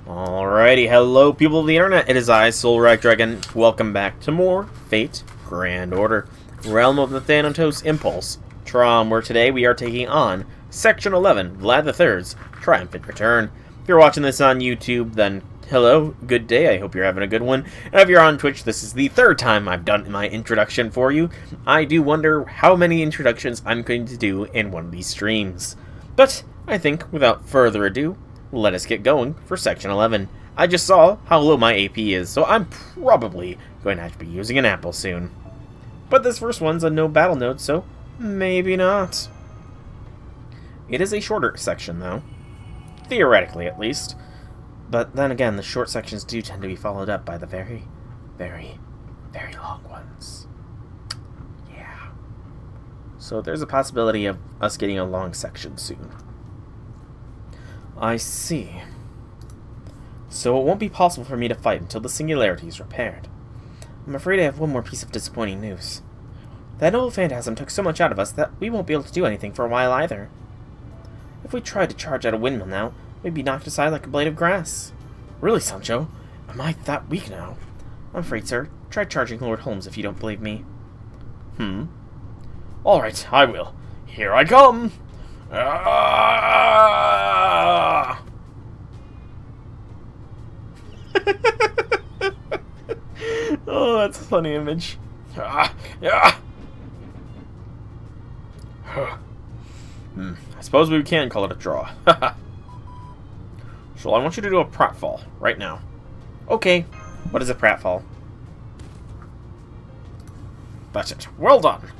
Alrighty, hello people of the internet, it is I, Soulrag Dragon. Welcome back to more Fate Grand Order, Realm of the Thanatos Impulse, Traum, where today we are taking on Section 11, Vlad III's Triumphant Return. If you're watching this on YouTube, then hello, good day, I hope you're having a good one. And if you're on Twitch, this is the third time I've done my introduction for you. I do wonder how many introductions I'm going to do in one of these streams. But I think, without further ado, let us get going for Section 11. I just saw how low my AP is, so I'm probably going to have to be using an apple soon. But this first one's a no battle node, so maybe not. It is a shorter section, though. Theoretically, at least. But then again, the short sections do tend to be followed up by the very, very, very long ones. Yeah. So there's a possibility of us getting a long section soon. I see. So it won't be possible for me to fight until the singularity is repaired. I'm afraid I have one more piece of disappointing news. That old phantasm took so much out of us that we won't be able to do anything for a while either. If we tried to charge at a windmill now, we'd be knocked aside like a blade of grass. Really, Sancho? Am I that weak now? I'm afraid, sir. Try charging Lord Holmes if you don't believe me. Alright, I will. Here I come! Oh, that's a funny image. I suppose we can call it a draw. So I want you to do a pratfall right now. Okay, what is a pratfall? That's it. Well done.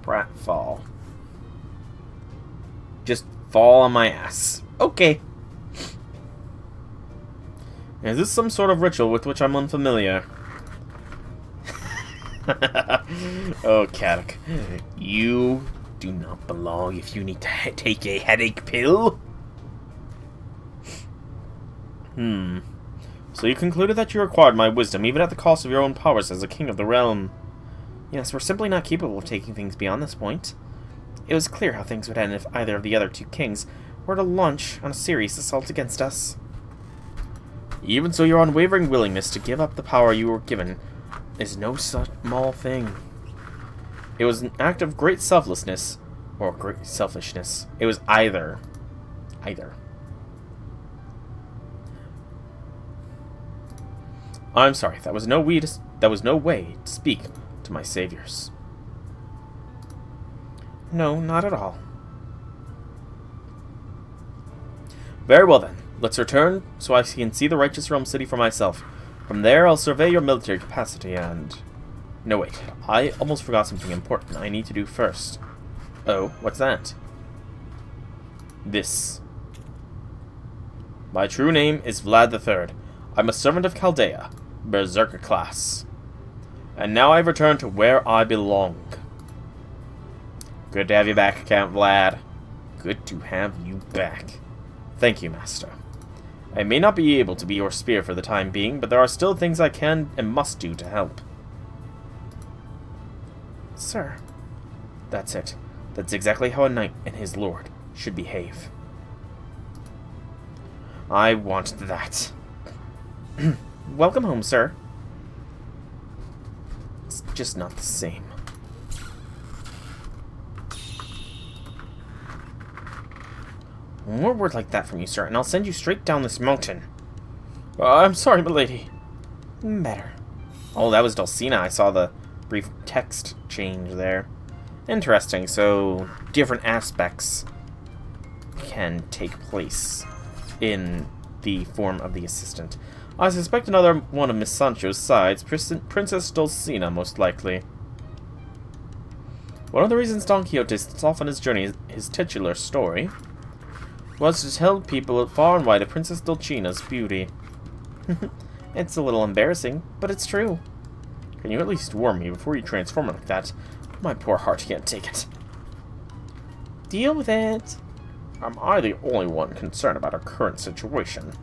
Pratfall. Just fall on my ass. Okay. Is this some sort of ritual with which I'm unfamiliar? Oh, Kadok. You do not belong if you need to take a headache pill. So you concluded that you required my wisdom, even at the cost of your own powers as a king of the realm. Yes, we're simply not capable of taking things beyond this point. It was clear how things would end if either of the other two kings were to launch on a serious assault against us. Even so, your unwavering willingness to give up the power you were given is no small thing. It was an act of great selflessness, or great selfishness. It was either. I'm sorry, that was no way to speak to my saviors. No, not at all. Very well then, let's return so I can see the Righteous Realm City for myself. From there, I'll survey your military capacity and... No, wait, I almost forgot something important I need to do first. Oh, what's that? This. My true name is Vlad III. I'm a servant of Chaldea, Berserker class. And now I've returned to where I belong. Good to have you back, Count Vlad. Good to have you back. Thank you, Master. I may not be able to be your spear for the time being, but there are still things I can and must do to help. Sir. That's it. That's exactly how a knight and his lord should behave. I want that. Welcome home, sir. It's just not the same. One more word like that from you, sir, and I'll send you straight down this mountain. I'm sorry, milady. Better. Oh, that was Dulcina. I saw the brief text change there. Interesting. So, different aspects can take place in the form of the assistant. I suspect another one of Miss Sancho's sides, Princess Dulcina, most likely. One of the reasons Don Quixote sets off on his journey, his titular story, was to tell people far and wide of Princess Dulcina's beauty. It's a little embarrassing, but it's true. Can you at least warn me before you transform like that? My poor heart can't take it. Deal with it. Am I the only one concerned about our current situation?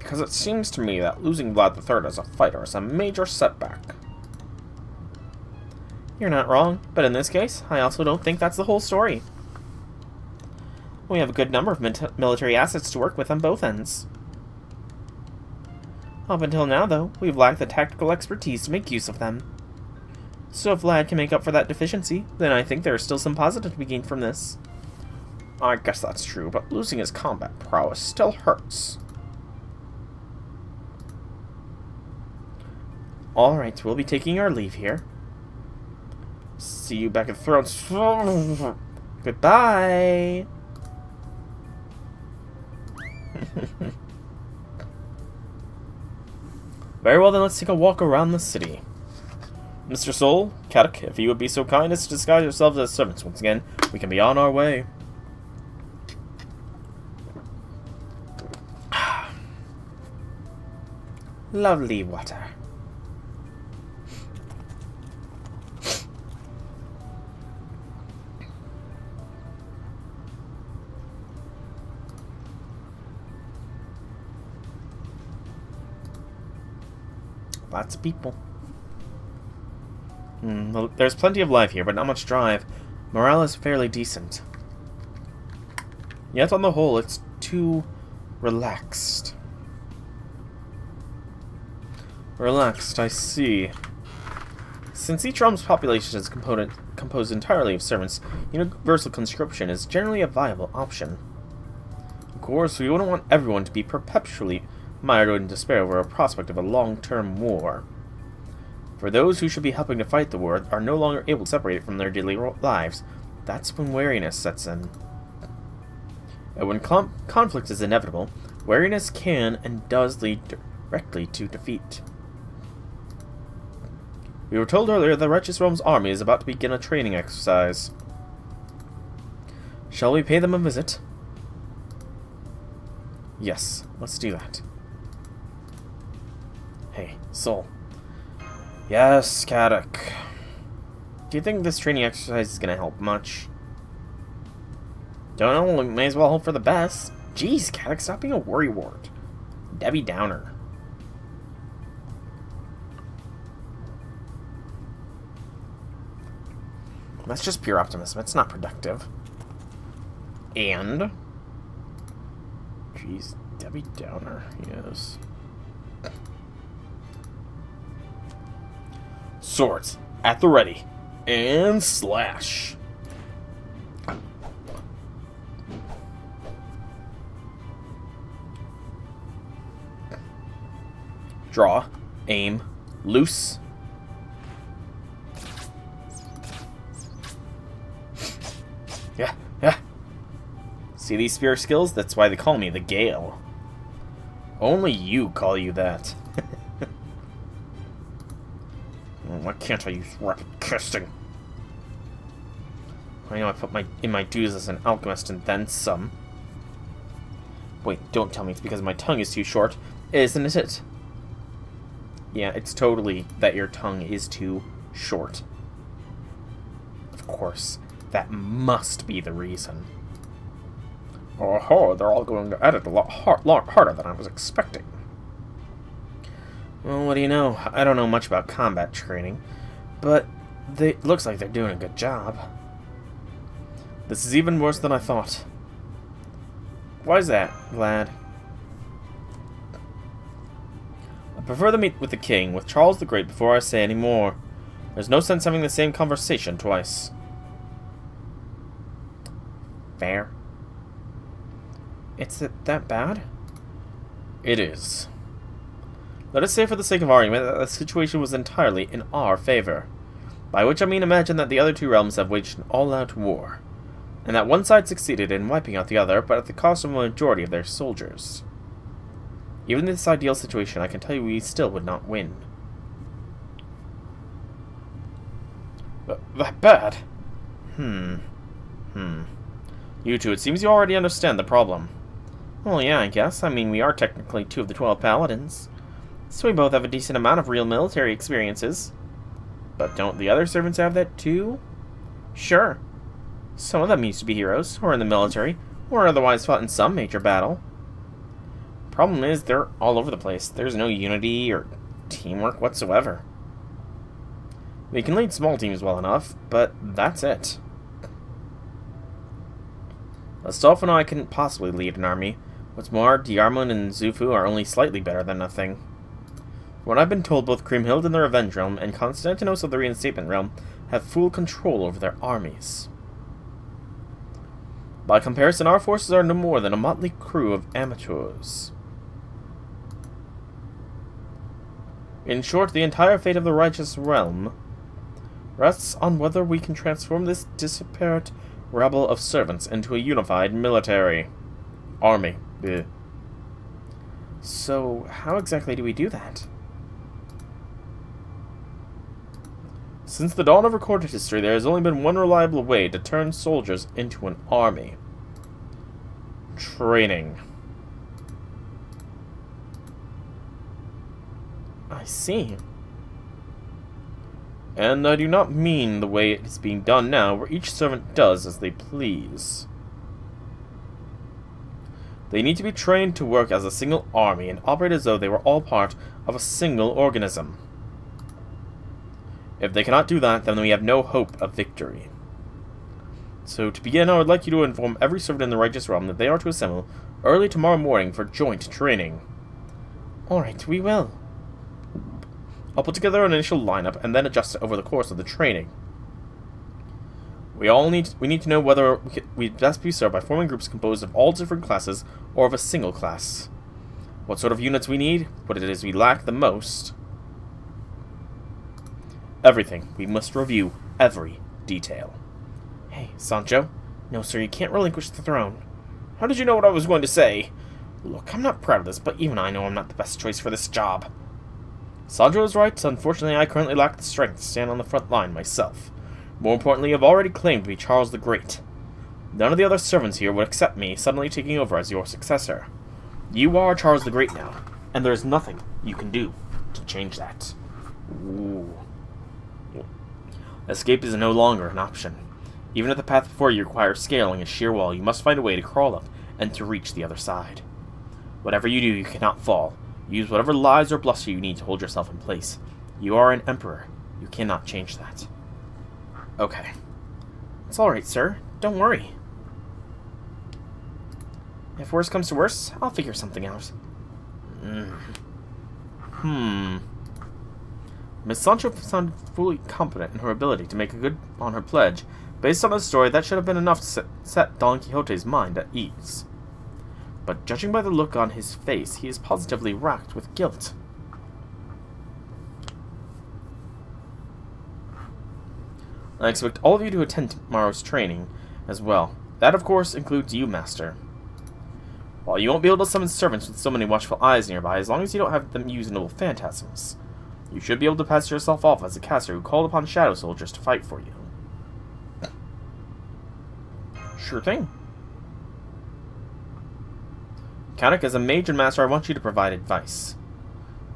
Because it seems to me that losing Vlad III as a fighter is a major setback. You're not wrong, but in this case, I also don't think that's the whole story. We have a good number of military assets to work with on both ends. Up until now, though, we've lacked the tactical expertise to make use of them. So if Vlad can make up for that deficiency, then I think there is still some positive to be gained from this. I guess that's true, but losing his combat prowess still hurts. Alright, we'll be taking our leave here. See you back at Thrones. Goodbye! Very well, then let's take a walk around the city. Mr. Soul, Kadak, if you would be so kind as to disguise yourselves as servants once again, we can be on our way. Lovely water. Lots of people. Well, there's plenty of life here, but not much drive. Morale is fairly decent. Yet on the whole, it's too relaxed. Relaxed, I see. Since each realm's population is composed entirely of servants, universal conscription is generally a viable option. Of course, we wouldn't want everyone to be perpetually mired in despair over a prospect of a long-term war. For those who should be helping to fight the war are no longer able to separate it from their daily lives, that's when wariness sets in. And when conflict is inevitable, wariness can and does lead directly to defeat. We were told earlier that Righteous Rome's army is about to begin a training exercise. Shall we pay them a visit? Yes, let's do that. Hey, Soul. Yes, Kadak. Do you think this training exercise is going to help much? Don't know, may as well hope for the best. Jeez, Kadak, stop being a worrywart. Debbie Downer. That's just pure optimism. It's not productive. And? Jeez, Debbie Downer, yes. Swords, at the ready. And slash. Draw, aim, loose. Yeah. See these spear skills? That's why they call me the Gale. Only you call you that. Why can't I use rapid casting? I know I put in my dues as an alchemist and then some. Wait, don't tell me it's because my tongue is too short, isn't it? Yeah, it's totally that your tongue is too short. Of course, that must be the reason. Oh, they're all going to edit a lot harder than I was expecting. Well, what do you know? I don't know much about combat training, but it looks like they're doing a good job. This is even worse than I thought. Why is that, Vlad? I prefer to meet with the king, with Charles the Great, before I say any more. There's no sense having the same conversation twice. Fair. It's that bad? It is. Let us say for the sake of argument that the situation was entirely in our favor. By which I mean imagine that the other two realms have waged an all-out war, and that one side succeeded in wiping out the other, but at the cost of a majority of their soldiers. Even in this ideal situation, I can tell you we still would not win. That bad? You two, it seems you already understand the problem. Well, yeah, I guess. I mean, we are technically 2 of the 12 paladins. So we both have a decent amount of real military experiences. But don't the other servants have that too? Sure. Some of them used to be heroes, or in the military, or otherwise fought in some major battle. Problem is, they're all over the place. There's no unity or teamwork whatsoever. They can lead small teams well enough, but that's it. Astolfo and I couldn't possibly lead an army. What's more, Diarmid and Zufu are only slightly better than nothing. From what I've been told, both Kriemhild in the Revenge Realm and Konstantinos of the Reinstatement Realm have full control over their armies. By comparison, our forces are no more than a motley crew of amateurs. In short, the entire fate of the Righteous Realm rests on whether we can transform this disparate rabble of servants into a unified military army. Ugh. So, how exactly do we do that? Since the dawn of recorded history, there has only been one reliable way to turn soldiers into an army. Training. I see. And I do not mean the way it is being done now, where each servant does as they please. They need to be trained to work as a single army and operate as though they were all part of a single organism. If they cannot do that, then we have no hope of victory. So, to begin, I would like you to inform every servant in the Righteous Realm that they are to assemble early tomorrow morning for joint training. Alright, we will. I'll put together an initial lineup and then adjust it over the course of the training. We need to know whether we'd best be served by forming groups composed of all different classes or of a single class. What sort of units we need, what it is we lack the most. Everything. We must review every detail. Hey, Sancho. No, sir, you can't relinquish the throne. How did you know what I was going to say? Look, I'm not proud of this, but even I know I'm not the best choice for this job. Sancho is right. Unfortunately, I currently lack the strength to stand on the front line myself. More importantly, I've already claimed to be Charles the Great. None of the other servants here would accept me suddenly taking over as your successor. You are Charles the Great now, and there is nothing you can do to change that. Ooh. Escape is no longer an option. Even if the path before you requires scaling a sheer wall, you must find a way to crawl up and to reach the other side. Whatever you do, you cannot fall. Use whatever lies or bluster you need to hold yourself in place. You are an emperor. You cannot change that. Okay. It's alright, sir. Don't worry. If worse comes to worse, I'll figure something out. Miss Sancho sounded fully competent in her ability to make good on her pledge. Based on a story, that should have been enough to set Don Quixote's mind at ease. But judging by the look on his face, he is positively racked with guilt. I expect all of you to attend tomorrow's training as well. That, of course, includes you, Master. While you won't be able to summon servants with so many watchful eyes nearby, as long as you don't have them use noble phantasms, you should be able to pass yourself off as a caster who called upon shadow soldiers to fight for you. Sure thing. Kanak, as a mage and master, I want you to provide advice.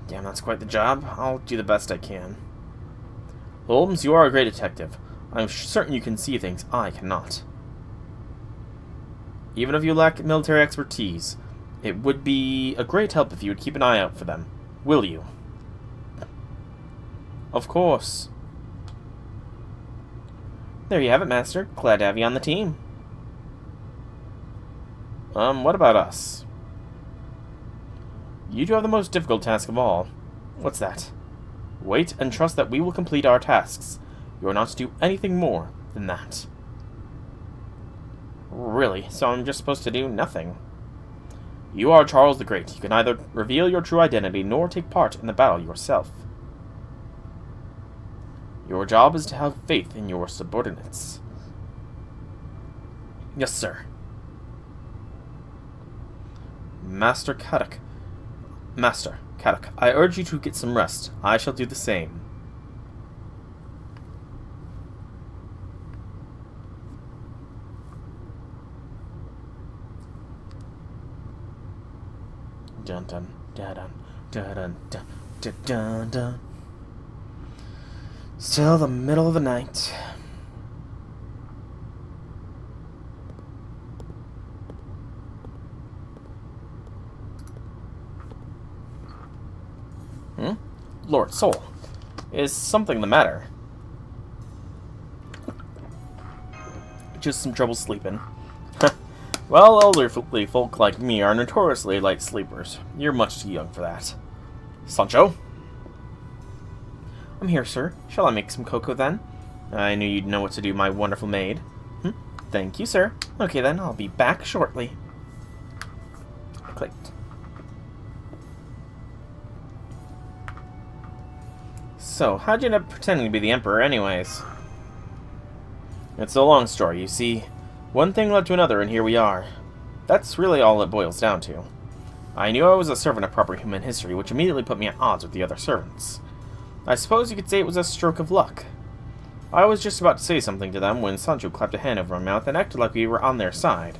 Damn, that's quite the job. I'll do the best I can. Holmes, you are a great detective. I'm certain you can see things I cannot. Even if you lack military expertise, it would be a great help if you would keep an eye out for them. Will you? Of course. There you have it, Master. Glad to have you on the team. What about us? You two have the most difficult task of all. What's that? Wait and trust that we will complete our tasks. You are not to do anything more than that. Really? So I'm just supposed to do nothing? You are Charles the Great. You can neither reveal your true identity nor take part in the battle yourself. Your job is to have faith in your subordinates. Yes, sir. Master Kadok, I urge you to get some rest. I shall do the same. Dun dun dun dun dun dun dun dun dun. Still the middle of the night. Lord Soul, is something the matter? Just some trouble sleeping. Well, elderly folk like me are notoriously light sleepers. You're much too young for that. Sancho? I'm here, sir. Shall I make some cocoa, then? I knew you'd know what to do, my wonderful maid. Thank you, sir. Okay, then, I'll be back shortly. Clicked. So, how'd you end up pretending to be the Emperor, anyways? It's a long story, you see. One thing led to another, and here we are. That's really all it boils down to. I knew I was a servant of proper human history, which immediately put me at odds with the other servants. I suppose you could say it was a stroke of luck. I was just about to say something to them when Sancho clapped a hand over my mouth and acted like we were on their side.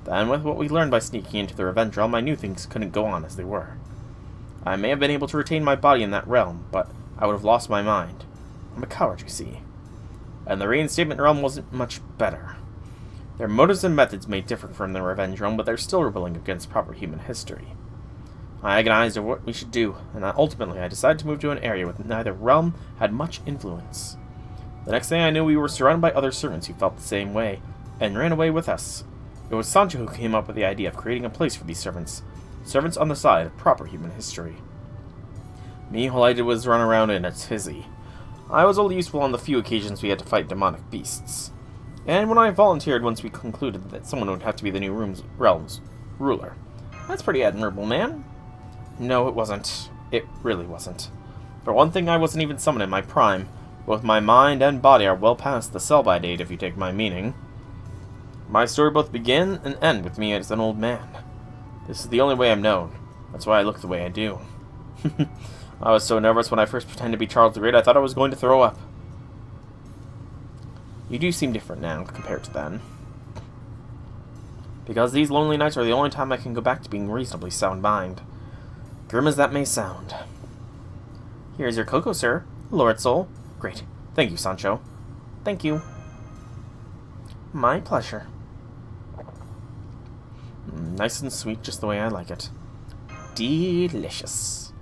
Then, with what we learned by sneaking into the revenge realm, I knew things couldn't go on as they were. I may have been able to retain my body in that realm, but I would have lost my mind. I'm a coward, you see. And the reinstatement realm wasn't much better. Their motives and methods may differ from the revenge realm, but they're still rebelling against proper human history. I agonized over what we should do, and ultimately I decided to move to an area where neither realm had much influence. The next thing I knew, we were surrounded by other servants who felt the same way, and ran away with us. It was Sancho who came up with the idea of creating a place for these servants on the side of proper human history. Me, all I did was run around in a tizzy. I was only useful on the few occasions we had to fight demonic beasts. And when I volunteered once we concluded that someone would have to be the new realm's ruler. That's pretty admirable, man. No, it wasn't. It really wasn't. For one thing, I wasn't even summoned in my prime. Both my mind and body are well past the sell-by date, if you take my meaning. My story both begin and end with me as an old man. This is the only way I'm known. That's why I look the way I do. I was so nervous when I first pretended to be Charles the Great, I thought I was going to throw up. You do seem different now, compared to then. Because these lonely nights are the only time I can go back to being reasonably sound mind. Grim as that may sound. Here's your cocoa, sir. Lord Soul. Great. Thank you, Sancho. Thank you. My pleasure. Nice and sweet, just the way I like it. Delicious.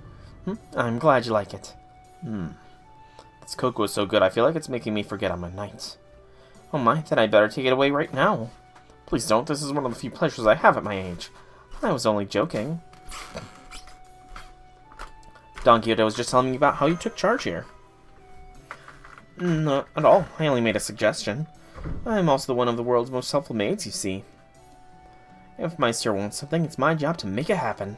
I'm glad you like it. This cocoa is so good, I feel like it's making me forget I'm a knight. Oh my, then I better take it away right now. Please don't, this is one of the few pleasures I have at my age. I was only joking. Don Quixote was just telling me about how you took charge here. Not at all, I only made a suggestion. I'm also one of the world's most helpful maids, you see. If my sir wants something, it's my job to make it happen.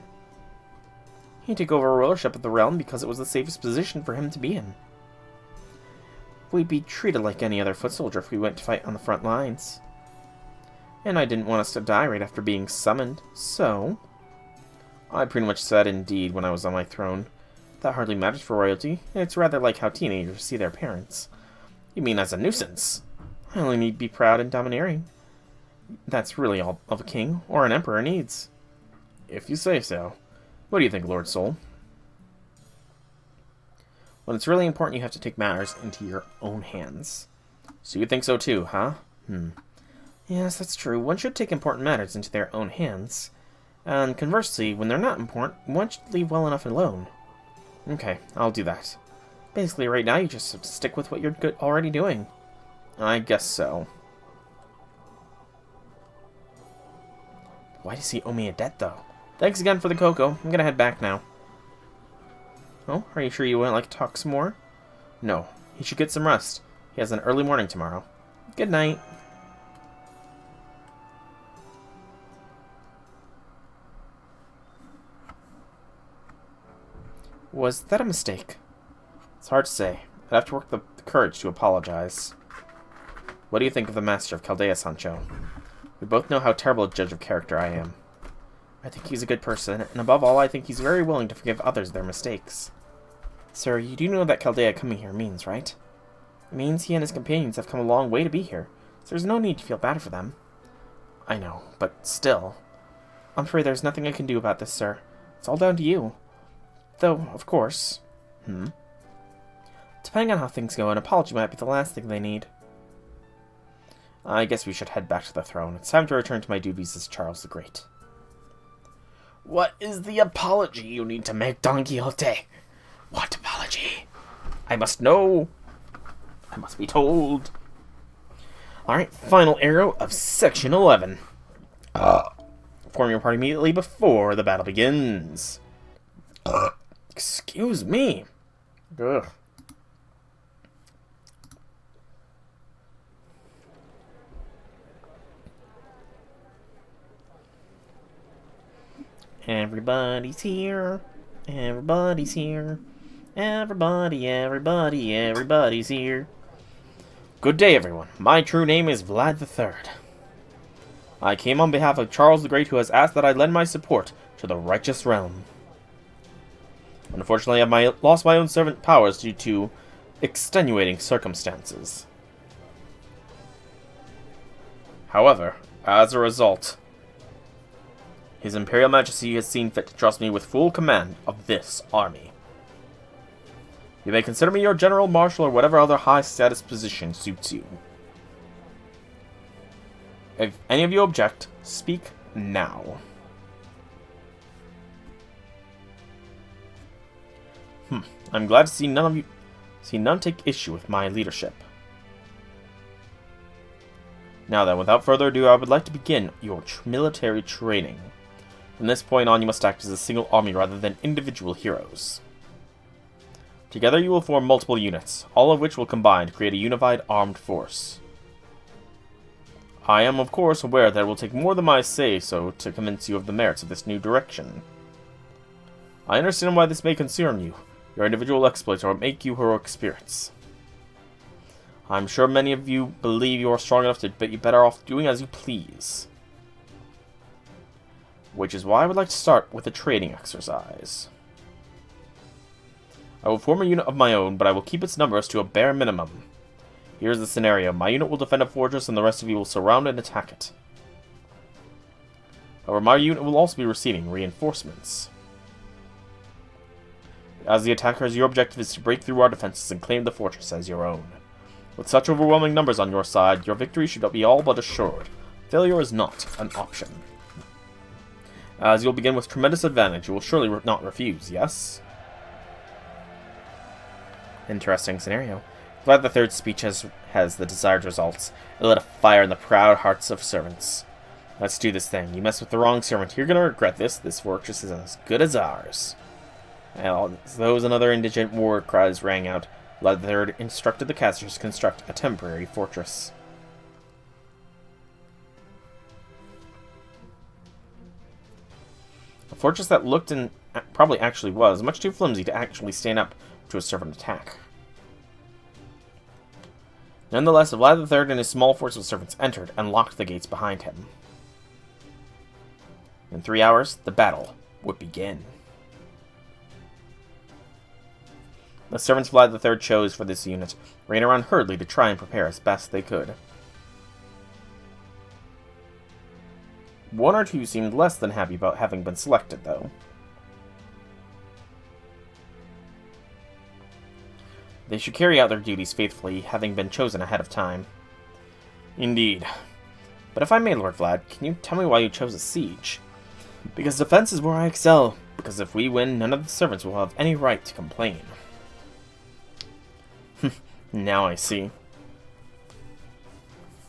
He took over rulership of the realm because it was the safest position for him to be in. We'd be treated like any other foot soldier if we went to fight on the front lines. And I didn't want us to die right after being summoned, so... I pretty much said indeed when I was on my throne. That hardly matters for royalty. It's rather like how teenagers see their parents. You mean as a nuisance? I only need to be proud and domineering. That's really all of a king or an emperor needs. If you say so. What do you think, Lord Soul? When it's really important, you have to take matters into your own hands. So you think so too, huh? Yes, that's true. One should take important matters into their own hands. And conversely, when they're not important, one should leave well enough alone. Okay, I'll do that. Basically, right now, you just stick with what you're already doing. I guess so. Why does he owe me a debt, though? Thanks again for the cocoa. I'm gonna head back now. Oh, are you sure you wouldn't like to talk some more? No, he should get some rest. He has an early morning tomorrow. Good night. Was that a mistake? It's hard to say. I'd have to work the courage to apologize. What do you think of the Master of Chaldea, Sancho? We both know how terrible a judge of character I am. I think he's a good person, and above all, I think he's very willing to forgive others their mistakes. Sir, you do know that Chaldea coming here means, right? It means he and his companions have come a long way to be here, so there's no need to feel bad for them. I know, but still. I'm afraid there's nothing I can do about this, sir. It's all down to you. Though, of course... Depending on how things go, an apology might be the last thing they need. I guess we should head back to the throne. It's time to return to my duties as Charles the Great. What is the apology you need to make, Don Quixote? What apology? I must know. I must be told. Alright, final arrow of Section 11. Form your party immediately before the battle begins. Excuse me. Ugh. Everybody's here. Everybody's here. Everybody's here. Good day, everyone. My true name is Vlad III. I came on behalf of Charles the Great, who has asked that I lend my support to the righteous realm. Unfortunately, I have lost my own servant powers due to extenuating circumstances. However, as a result, His Imperial Majesty has seen fit to trust me with full command of this army. You may consider me your general, marshal, or whatever other high-status position suits you. If any of you object, speak now. I'm glad to see none take issue with my leadership. Now then, without further ado, I would like to begin your military training. From this point on, you must act as a single army rather than individual heroes. Together you will form multiple units, all of which will combine to create a unified armed force. I am, of course, aware that it will take more than my say-so to convince you of the merits of this new direction. I understand why this may concern you. Your individual exploits will make you heroic spirits. I'm sure many of you believe you are strong enough to be better off doing as you please. Which is why I would like to start with a training exercise. I will form a unit of my own, but I will keep its numbers to a bare minimum. Here's the scenario. My unit will defend a fortress and the rest of you will surround and attack it. However, my unit will also be receiving reinforcements. As the attackers, your objective is to break through our defenses and claim the fortress as your own. With such overwhelming numbers on your side, your victory should be all but assured. Failure is not an option. As you'll begin with tremendous advantage, you will surely not refuse, yes? Interesting scenario. Glad the third speech has the desired results. It lit a fire in the proud hearts of servants. Let's do this thing. You mess with the wrong servant, you're gonna regret this. This fortress is as good as ours. As those and other indigent war cries rang out, Vlad III instructed the casters to construct a temporary fortress. A fortress that looked and probably actually was much too flimsy to actually stand up to a servant attack. Nonetheless, Vlad III and his small force of servants entered and locked the gates behind him. In 3 hours, the battle would begin. The servants Vlad III chose for this unit ran around hurriedly to try and prepare as best they could. One or two seemed less than happy about having been selected, though. They should carry out their duties faithfully, having been chosen ahead of time. Indeed. But if I may, Lord Vlad, can you tell me why you chose a siege? Because defense is where I excel. Because if we win, none of the servants will have any right to complain. Now I see.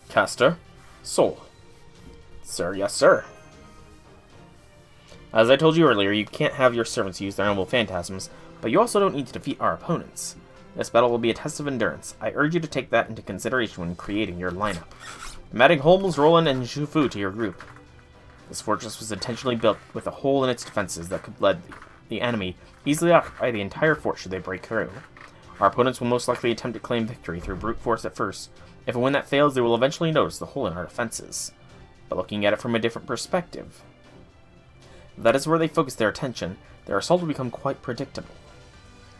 Caster, Soul. Sir, yes, sir. As I told you earlier, you can't have your servants use their noble phantasms, but you also don't need to defeat our opponents. This battle will be a test of endurance. I urge you to take that into consideration when creating your lineup. I'm adding Holmes, Roland, and Zhufu to your group. This fortress was intentionally built with a hole in its defenses that could let the enemy easily occupy the entire fort should they break through. Our opponents will most likely attempt to claim victory through brute force at first. If and when that fails, they will eventually notice the hole in our defenses. But looking at it from a different perspective, that is where they focus their attention. Their assault will become quite predictable.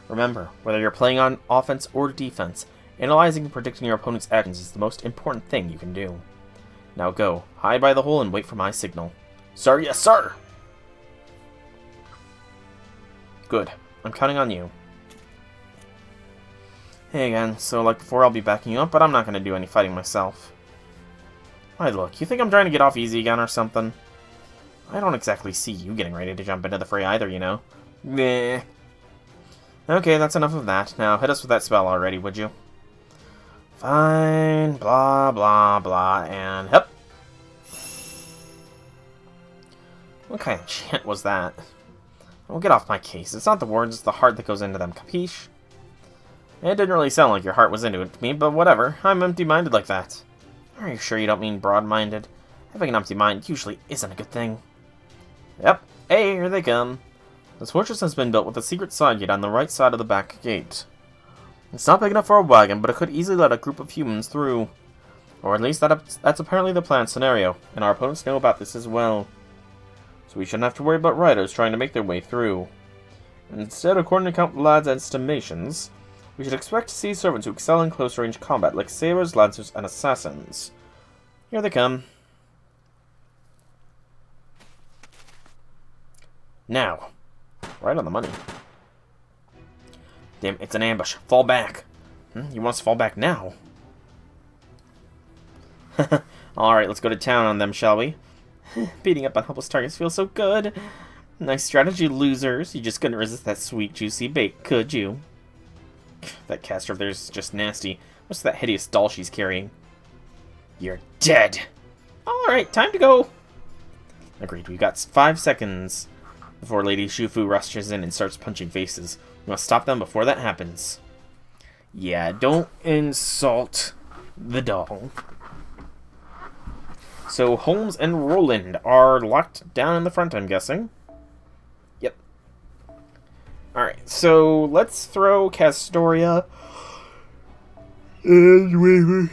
Remember, whether you're playing on offense or defense, analyzing and predicting your opponent's actions is the most important thing you can do. Now go, hide by the hole and wait for my signal. Sir, yes, sir! Good. I'm counting on you. Hey again, so like before, I'll be backing you up, but I'm not going to do any fighting myself. Why, look, you think I'm trying to get off easy again or something? I don't exactly see you getting ready to jump into the fray either, you know. Meh. Okay, that's enough of that. Now, hit us with that spell already, would you? Fine, blah, blah, blah, and hep. What kind of chant was that? Well, get off my case. It's not the words, it's the heart that goes into them, capiche? It didn't really sound like your heart was into it to me, but whatever. I'm empty-minded like that. Are you sure you don't mean broad-minded? Having an empty mind usually isn't a good thing. Yep. Hey, here they come. This fortress has been built with a secret side gate on the right side of the back gate. It's not big enough for a wagon, but it could easily let a group of humans through. Or at least that's apparently the planned scenario, and our opponents know about this as well. So we shouldn't have to worry about riders trying to make their way through. Instead, according to Count Vlad's estimations, we should expect to see servants who excel in close-range combat, like sailors, lancers, and assassins. Here they come. Now. Right on the money. Damn, it's an ambush. Fall back. You want us to fall back now? Alright, let's go to town on them, shall we? Beating up on helpless targets feels so good. Nice strategy, losers. You just couldn't resist that sweet, juicy bait, could you? That caster of theirs is just nasty. What's that hideous doll she's carrying? You're dead. Alright, time to go. Agreed, we've got 5 seconds before Lady Shufu rushes in and starts punching faces. We must stop them before that happens. Yeah, don't insult the doll. So Holmes and Roland are locked down in the front, I'm guessing. Yep. Alright, so let's throw Castoria and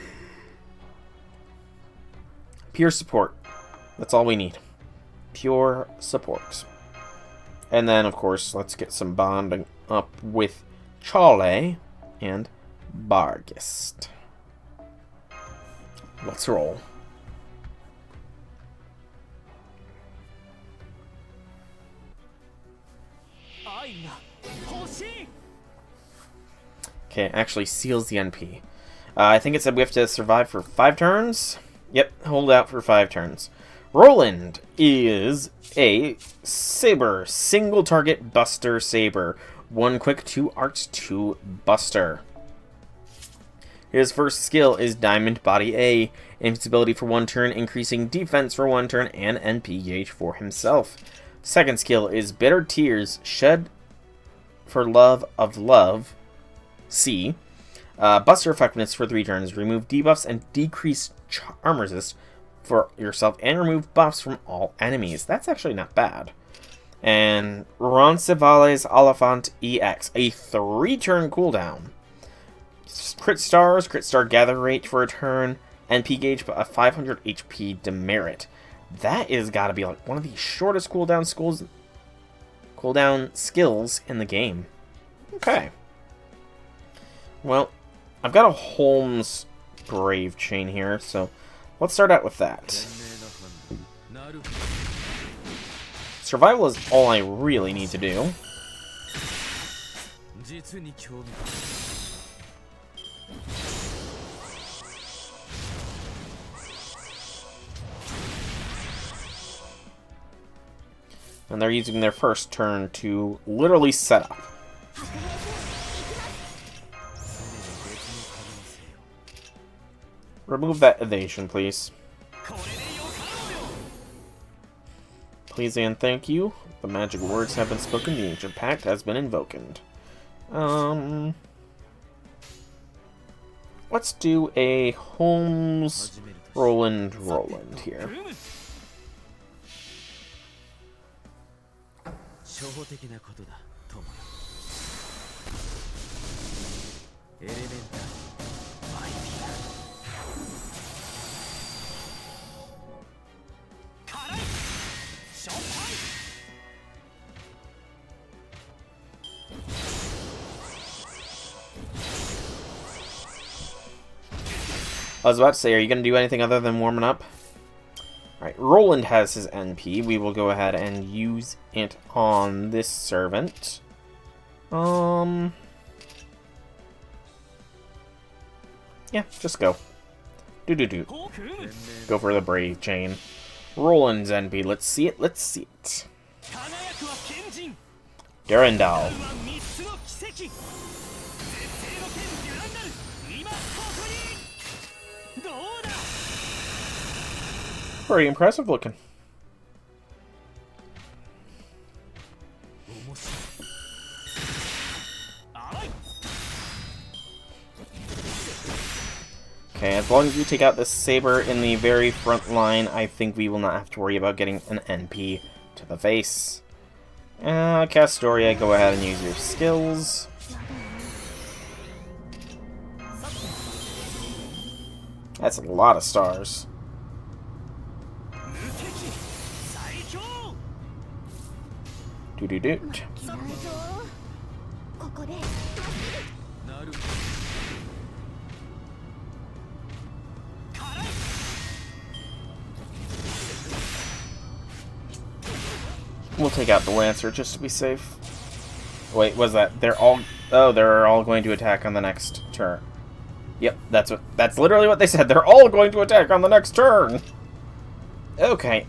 pure support. That's all we need. Pure support. And then, of course, let's get some bonding up with Chale and Bargist. Let's roll. Okay, it actually seals the NP. I think it said we have to survive for 5 turns. Yep, hold out for 5 turns. Roland is a saber, single target buster saber. 1 quick, 2 arcs, 2 buster. His first skill is Diamond Body A. Invincibility for 1 turn, increasing defense for 1 turn, and NP gauge for himself. Second skill is Bitter Tears, shed for love of love. C. Buster effectiveness for 3 turns. Remove debuffs and decrease charm resist for yourself, and remove buffs from all enemies. That's actually not bad. And Roncesvalles Oliphant EX, a 3-turn cooldown. Crit stars, crit star gather rate for a turn, NP gauge, but a 500 HP demerit. That is gotta be like one of the shortest cooldown skills in the game. Okay. Well, I've got a Holmes Brave chain here, so let's start out with that. Survival is all I really need to do. And they're using their first turn to literally set up. Remove that evasion, please. Please and thank you. The magic words have been spoken. The ancient pact has been invoked. Let's do a Holmes Roland here. I was about to say, are you going to do anything other than warming up? Alright, Roland has his NP. We will go ahead and use it on this servant. Yeah, just go. Do. Go for the Brave chain. Roland's NP. Let's see it. Durandal. Pretty impressive looking. Okay, as long as we take out this saber in the very front line, I think we will not have to worry about getting an NP to the face. Castoria, go ahead and use your skills. That's a lot of stars. Doo-doo-doot. We'll take out the Lancer just to be safe. Wait, was that? They're all... Oh, they're all going to attack on the next turn. Yep, that's literally what they said. They're all going to attack on the next turn. Okay,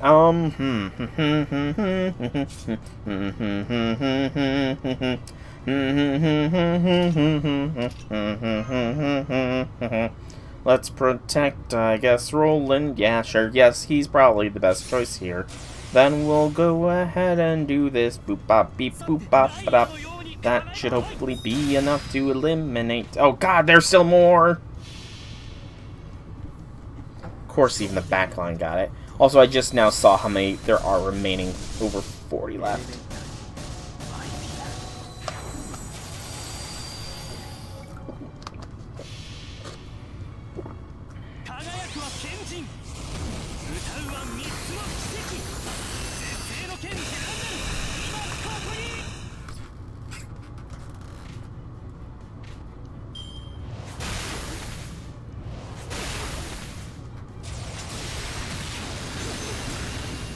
let's protect, I guess, Roland. Yeah, sure, yes, he's probably the best choice here. Then we'll go ahead and do this. Boop bop beep boop bop ba. That should hopefully be enough to eliminate. Oh god, there's still more! Of course, even the backline got it. Also, I just now saw how many there are remaining. Over 40 left.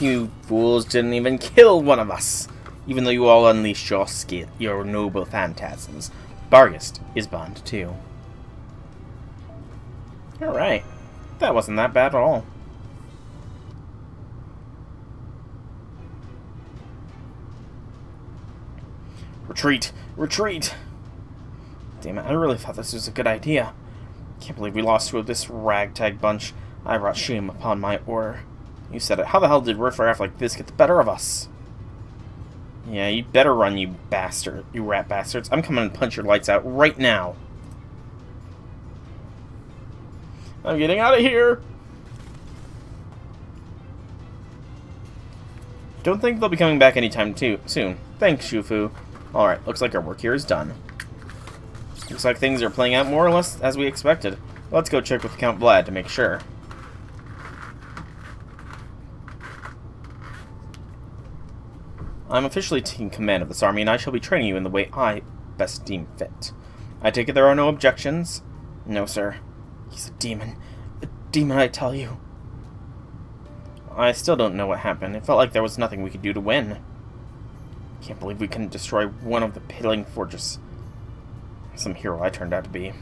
You fools didn't even kill one of us, even though you all unleashed your noble phantasms. Barghest is bound too. Alright, that wasn't that bad at all. Retreat! Retreat! Damn it, I really thought this was a good idea. Can't believe we lost to this ragtag bunch. I brought shame upon my order. You said it. How the hell did riffraff like this get the better of us? Yeah, you better run, you bastard. You rat bastards. I'm coming to punch your lights out right now. I'm getting out of here! Don't think they'll be coming back anytime soon. Thanks, Shufu. Alright, looks like our work here is done. Looks like things are playing out more or less as we expected. Let's go check with Count Vlad to make sure. I'm officially taking command of this army, and I shall be training you in the way I best deem fit. I take it there are no objections? No, sir. He's a demon. A demon, I tell you. I still don't know what happened. It felt like there was nothing we could do to win. Can't believe we couldn't destroy one of the piddling fortress. Some hero I turned out to be.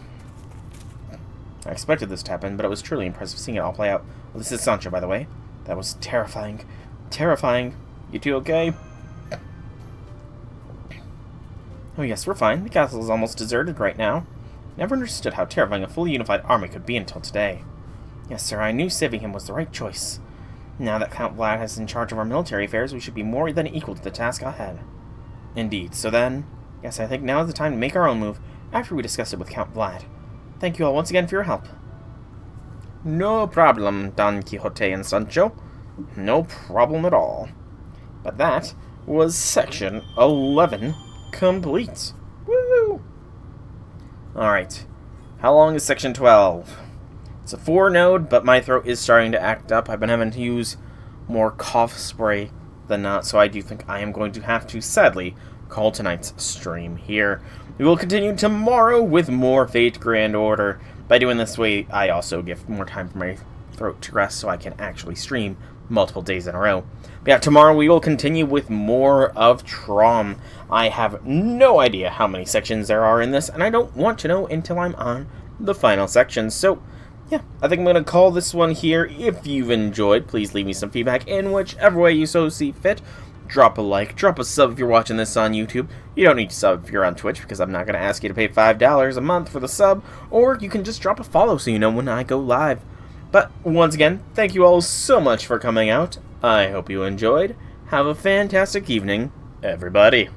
I expected this to happen, but it was truly impressive seeing it all play out. Well, this is Sancho, by the way. That was terrifying. Terrifying. You two okay? Oh yes, we're fine. The castle is almost deserted right now. Never understood how terrifying a fully unified army could be until today. Yes, sir, I knew saving him was the right choice. Now that Count Vlad is in charge of our military affairs, we should be more than equal to the task ahead. Indeed. So then, yes, I think now is the time to make our own move, after we discuss it with Count Vlad. Thank you all once again for your help. No problem, Don Quixote and Sancho. No problem at all. But that was section 11 complete. Woo! Alright. How long is section 12? It's a 4-node, but my throat is starting to act up. I've been having to use more cough spray than not, so I do think I am going to have to, sadly, call tonight's stream here. We will continue tomorrow with more Fate Grand Order. By doing this way, I also give more time for my throat to rest so I can actually stream multiple days in a row. But yeah, tomorrow we will continue with more of Traum. I have no idea how many sections there are in this, and I don't want to know until I'm on the final section. So, yeah, I think I'm going to call this one here. If you've enjoyed, please leave me some feedback in whichever way you so see fit. Drop a like, drop a sub if you're watching this on YouTube. You don't need to sub if you're on Twitch, because I'm not going to ask you to pay $5 a month for the sub, or you can just drop a follow so you know when I go live. But, once again, thank you all so much for coming out. I hope you enjoyed. Have a fantastic evening, everybody.